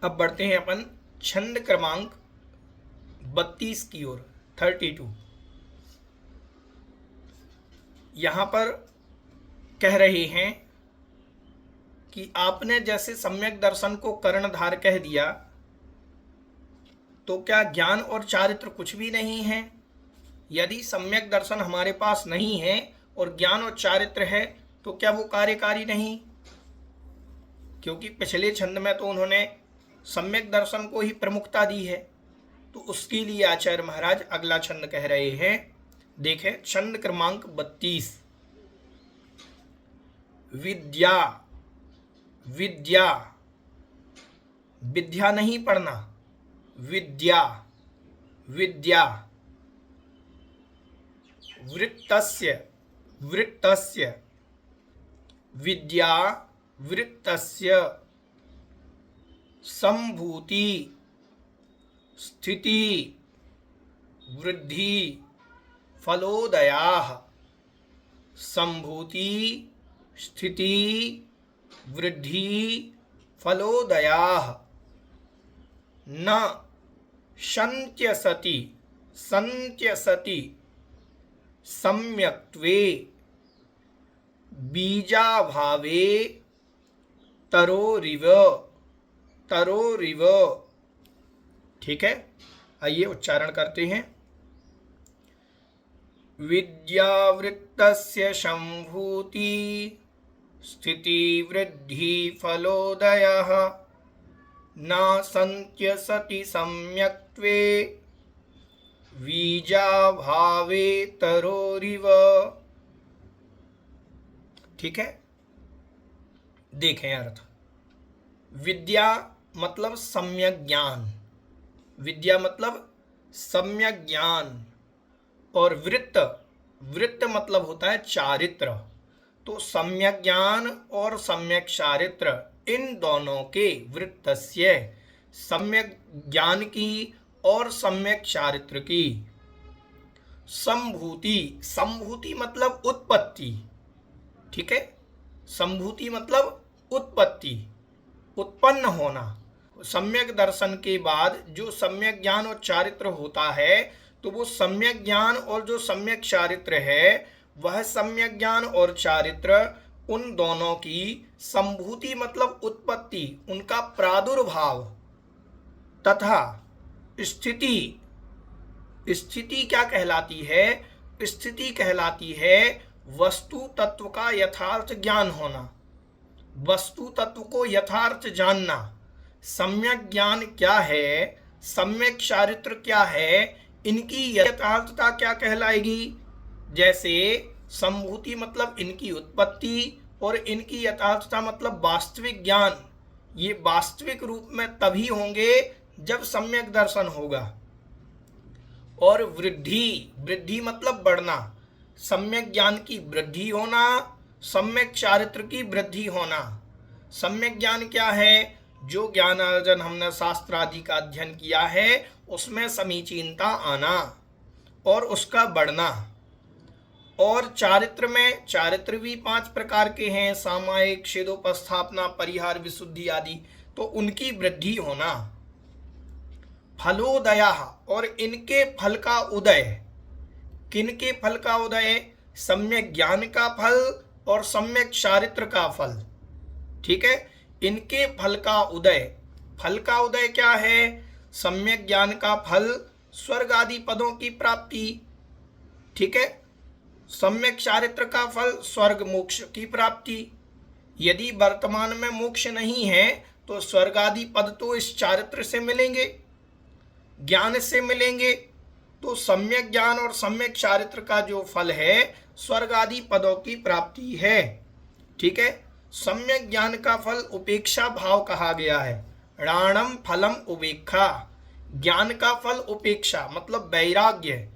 अब बढ़ते हैं अपन छंद क्रमांक 32 की ओर, 32। यहां पर कह रहे हैं कि आपने जैसे सम्यक दर्शन को कर्णधार कह दिया, तो क्या ज्ञान और चारित्र कुछ भी नहीं है? यदि सम्यक दर्शन हमारे पास नहीं है और ज्ञान और चारित्र है, तो क्या वो कार्यकारी नहीं? क्योंकि पिछले छंद में तो उन्होंने सम्यक दर्शन को ही प्रमुखता दी है। तो उसके लिए आचार्य महाराज अगला छंद कह रहे हैं। देखें छंद क्रमांक 32। विद्या, विद्या, विद्या नहीं पढ़ना, विद्या, विद्या, वृत्तस्य, वृत्तस्य, विद्या वृत्तस्य, संभूति, स्थिति, वृद्धि, फलोदयाः, संभूति, स्थिति, वृद्धि, फलोदयाः, न संत्यसति, संत्यसति, सम्यक्त्वे, बीजाभावे, तरोरिव, तरोरिव। ठीक है, आइए उच्चारण करते हैं। विद्यावृत्तस्य संभूति, स्थिति, वृद्धि, फलोदयः, न संत्यसति सम्यक्त्वे, बीजाभावे, तरोरिव। ठीक है, देखें अर्थ। विद्या मतलब सम्यक ज्ञान, विद्या मतलब सम्यक ज्ञान, और वृत्त, वृत्त मतलब होता है चारित्र। तो सम्यक ज्ञान और सम्यक चारित्र, इन दोनों के, वृत्तस्य, सम्यक ज्ञान की और सम्यक चारित्र की, संभूति, संभूति मतलब उत्पत्ति। ठीक है, संभूति मतलब उत्पत्ति, उत्पन्न होना। सम्यक दर्शन के बाद जो सम्यक ज्ञान और चारित्र होता है, तो वो सम्यक ज्ञान और जो सम्यक चारित्र है, वह सम्यक ज्ञान और चारित्र, उन दोनों की संभूति मतलब उत्पत्ति, उनका प्रादुर्भाव, तथा स्थिति, स्थिति क्या कहलाती है? स्थिति कहलाती है वस्तु तत्व का यथार्थ ज्ञान होना, वस्तु तत्व को यथार्थ जानना। सम्यक ज्ञान क्या है, सम्यक चारित्र क्या है, इनकी यथार्थता क्या कहलाएगी? जैसे संभूति मतलब इनकी उत्पत्ति और इनकी यथार्थता मतलब वास्तविक ज्ञान। ये वास्तविक रूप में तभी होंगे जब सम्यक दर्शन होगा। और वृद्धि, वृद्धि मतलब बढ़ना, सम्यक ज्ञान की वृद्धि होना, सम्यक चारित्र की वृद्धि होना। सम्यक ज्ञान क्या है? जो ज्ञान अर्जन हमने शास्त्र आदि का अध्ययन किया है, उसमें समीचीनता आना और उसका बढ़ना। और चारित्र में, चारित्र भी 5 प्रकार के हैं, सामायिक, छेदोपस्थापना, परिहार, विशुद्धि आदि, तो उनकी वृद्धि होना। फलोदया, और इनके फल का उदय। किनके फल का उदय? सम्यक ज्ञान का फल और सम्यक चारित्र का फल। ठीक है, इनके फल का उदय। फल का उदय क्या है? सम्यक ज्ञान का फल स्वर्ग आदि पदों की प्राप्ति। ठीक है, सम्यक चारित्र का फल स्वर्ग मोक्ष की प्राप्ति। यदि वर्तमान में मोक्ष नहीं है, तो स्वर्ग आदि पद तो इस चारित्र से मिलेंगे, ज्ञान से मिलेंगे। तो सम्यक ज्ञान और सम्यक चारित्र का जो फल है, स्वर्ग आदि पदों की प्राप्ति है। ठीक है, सम्यक ज्ञान का फल उपेक्षा भाव कहा गया है। राणम फलम उपेक्षा, ज्ञान का फल उपेक्षा मतलब वैराग्य।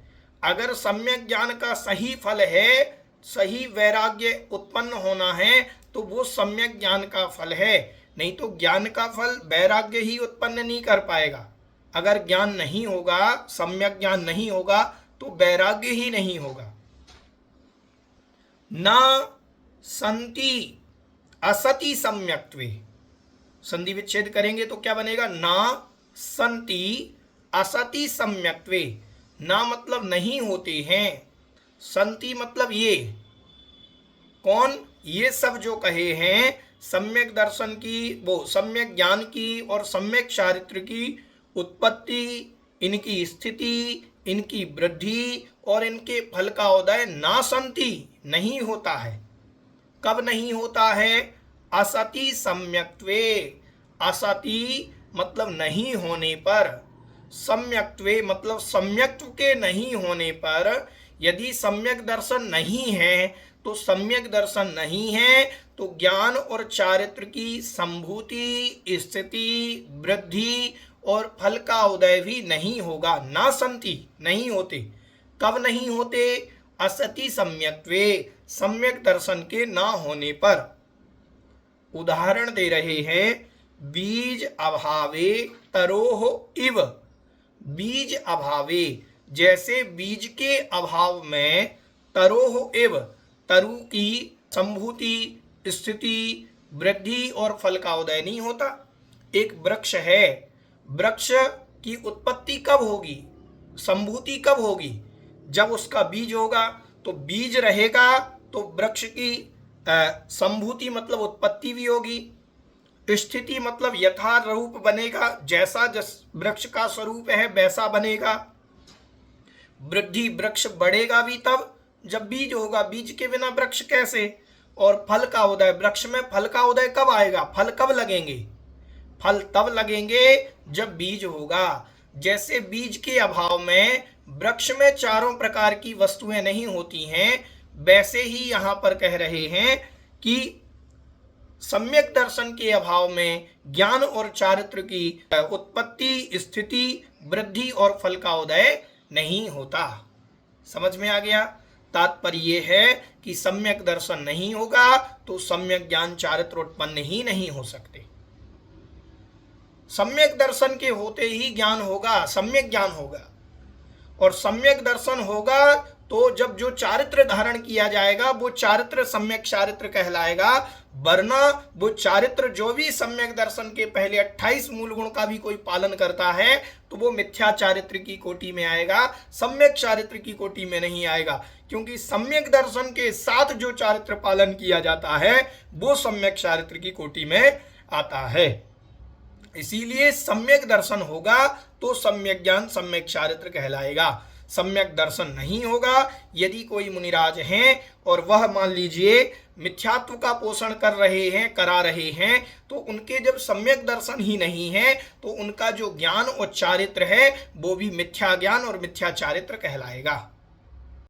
अगर सम्यक ज्ञान का सही फल है, सही वैराग्य उत्पन्न होना है, तो वो सम्यक ज्ञान का फल है। नहीं तो ज्ञान का फल वैराग्य ही उत्पन्न नहीं कर पाएगा। अगर ज्ञान नहीं होगा, सम्यक ज्ञान नहीं होगा, तो वैराग्य ही नहीं होगा। न संति असति सम्यक्त्वे, संधि विच्छेद करेंगे तो क्या बनेगा, ना संति असति सम्यक्त्वे। ना मतलब नहीं होते हैं, संति मतलब ये, कौन, ये सब जो कहे हैं सम्यक दर्शन की, वो सम्यक ज्ञान की और सम्यक चारित्र की उत्पत्ति, इनकी स्थिति, इनकी वृद्धि और इनके फल का उदय ना संति, नहीं होता है। कब नहीं होता है, असति सम्यक्त्वे। असति मतलब नहीं होने पर, सम्यक्त्वे मतलब सम्यक्त्व के नहीं होने पर। यदि सम्यक दर्शन नहीं है तो सम्यक दर्शन नहीं है तो ज्ञान और चारित्र की संभूति, स्थिति, वृद्धि और फल का उदय भी नहीं होगा। ना संति, नहीं होते। कब नहीं होते, असति सम्यक्त्वे, सम्यक दर्शन के ना होने पर। उदाहरण दे रहे हैं, बीज अभावे तरोह इव। बीज अभावे, जैसे बीज के अभाव में तरोह इव, तरु की संभूति, स्थिति, वृद्धि और फल का उदय नहीं होता। एक वृक्ष है, वृक्ष की उत्पत्ति कब होगी, संभूति कब होगी, जब उसका बीज होगा। तो बीज रहेगा तो वृक्ष की संभूति मतलब उत्पत्ति भी होगी, स्थिति मतलब यथा रूप बनेगा, जैसा जिस वृक्ष का स्वरूप है वैसा बनेगा। वृद्धि, वृक्ष बढ़ेगा भी तब जब बीज होगा, बीज के बिना वृक्ष कैसे। और फल का उदय, वृक्ष में फल का उदय कब आएगा, फल कब लगेंगे, फल तब लगेंगे जब बीज होगा। जैसे बीज के अभाव में वृक्ष में चारों प्रकार की वस्तुएं नहीं होती हैं, वैसे ही यहाँ पर कह रहे हैं कि सम्यक दर्शन के अभाव में ज्ञान और चारित्र की उत्पत्ति, स्थिति, वृद्धि और फल का उदय नहीं होता। समझ में आ गया। तात्पर्य ये है कि सम्यक दर्शन नहीं होगा तो सम्यक ज्ञान चारित्र उत्पन्न ही नहीं हो सकते। सम्यक दर्शन के होते ही ज्ञान होगा, सम्यक ज्ञान होगा। और सम्यक दर्शन होगा तो जब जो चारित्र धारण किया जाएगा वो चारित्र सम्यक चारित्र कहलाएगा। वरना वो चारित्र जो भी सम्यक दर्शन के पहले 28 मूल गुण का भी कोई पालन करता है तो वो मिथ्या चारित्र की कोटि में आएगा, सम्यक चारित्र की कोटि में नहीं आएगा। क्योंकि सम्यक दर्शन के साथ जो चारित्र पालन किया जाता है वो सम्यक चारित्र की कोटि में आता है। इसीलिए सम्यक दर्शन होगा तो सम्यक ज्ञान सम्यक चारित्र कहलाएगा। सम्यक दर्शन नहीं होगा, यदि कोई मुनिराज हैं और वह मान लीजिए मिथ्यात्व का पोषण कर रहे हैं, करा रहे हैं, तो उनके जब सम्यक दर्शन ही नहीं है तो उनका जो ज्ञान और चारित्र है वो भी मिथ्या ज्ञान और मिथ्या चारित्र कहलाएगा।